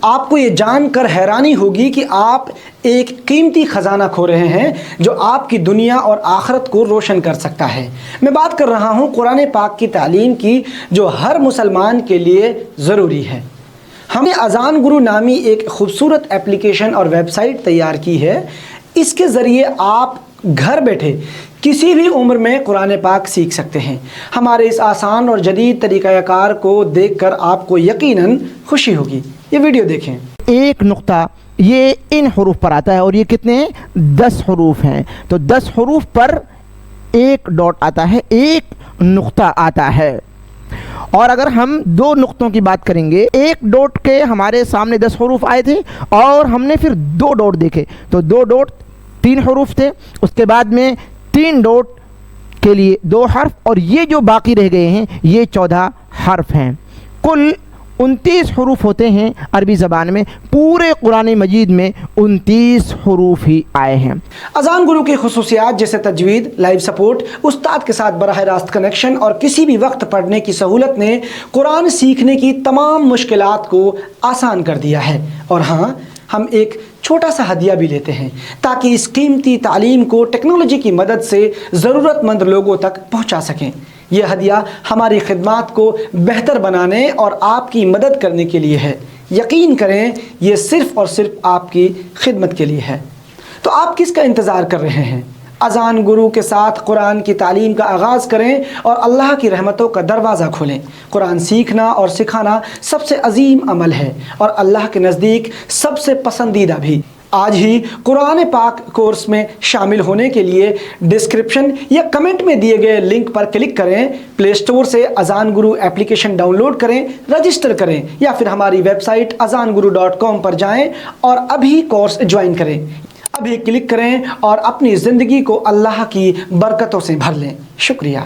آپ کو یہ جان کر حیرانی ہوگی کہ آپ ایک قیمتی خزانہ کھو رہے ہیں جو آپ کی دنیا اور آخرت کو روشن کر سکتا ہے۔ میں بات کر رہا ہوں قرآن پاک کی تعلیم کی، جو ہر مسلمان کے لیے ضروری ہے۔ ہم نے اذان گرو نامی ایک خوبصورت اپلیکیشن اور ویب سائٹ تیار کی ہے۔ اس کے ذریعے آپ گھر بیٹھے کسی بھی عمر میں قرآن پاک سیکھ سکتے ہیں۔ ہمارے اس آسان اور جدید طریقہ کار کو دیکھ کر آپ کو یقیناً خوشی ہوگی۔ یہ ویڈیو دیکھیں۔ ایک نقطہ یہ ان حروف پر آتا ہے اور یہ کتنے ہیں؟ 10 حروف ہیں، تو 10 حروف پر ایک ڈاٹ آتا ہے، ایک نقطہ آتا ہے۔ اور اگر ہم 2 نقطوں کی بات کریں گے، ایک ڈاٹ کے ہمارے سامنے 10 حروف آئے تھے اور ہم نے پھر 2 ڈاٹ دیکھے، تو 2 ڈاٹ 3 حروف تھے، اس کے بعد میں 3 ڈاٹ کے لیے 2 حرف، اور یہ جو باقی رہ گئے ہیں یہ 14 حرف ہیں۔ کل 29 حروف ہوتے ہیں عربی زبان میں۔ پورے قرآن مجید میں 29 حروف ہی آئے ہیں۔ اذان گرو کی خصوصیات جیسے تجوید، لائیو سپورٹ، استاد کے ساتھ براہ راست کنیکشن اور کسی بھی وقت پڑھنے کی سہولت نے قرآن سیکھنے کی تمام مشکلات کو آسان کر دیا ہے۔ اور ہاں، ہم ایک چھوٹا سا ہدیہ بھی لیتے ہیں تاکہ اس قیمتی تعلیم کو ٹیکنالوجی کی مدد سے ضرورت مند لوگوں تک پہنچا سکیں۔ یہ ہدیہ ہماری خدمات کو بہتر بنانے اور آپ کی مدد کرنے کے لیے ہے۔ یقین کریں، یہ صرف اور صرف آپ کی خدمت کے لیے ہے۔ تو آپ کس کا انتظار کر رہے ہیں؟ اذان گرو کے ساتھ قرآن کی تعلیم کا آغاز کریں اور اللہ کی رحمتوں کا دروازہ کھولیں۔ قرآن سیکھنا اور سکھانا سب سے عظیم عمل ہے اور اللہ کے نزدیک سب سے پسندیدہ بھی۔ آج ہی قرآن پاک کورس میں شامل ہونے کے لیے ڈسکرپشن یا کمنٹ میں دیے گئے لنک پر کلک کریں، پلے سٹور سے اذان گرو اپلیکیشن ڈاؤن لوڈ کریں، رجسٹر کریں، یا پھر ہماری ویب سائٹ azanguru.com پر جائیں اور ابھی کورس جوائن کریں۔ ابھی کلک کریں اور اپنی زندگی کو اللہ کی برکتوں سے بھر لیں۔ شکریہ۔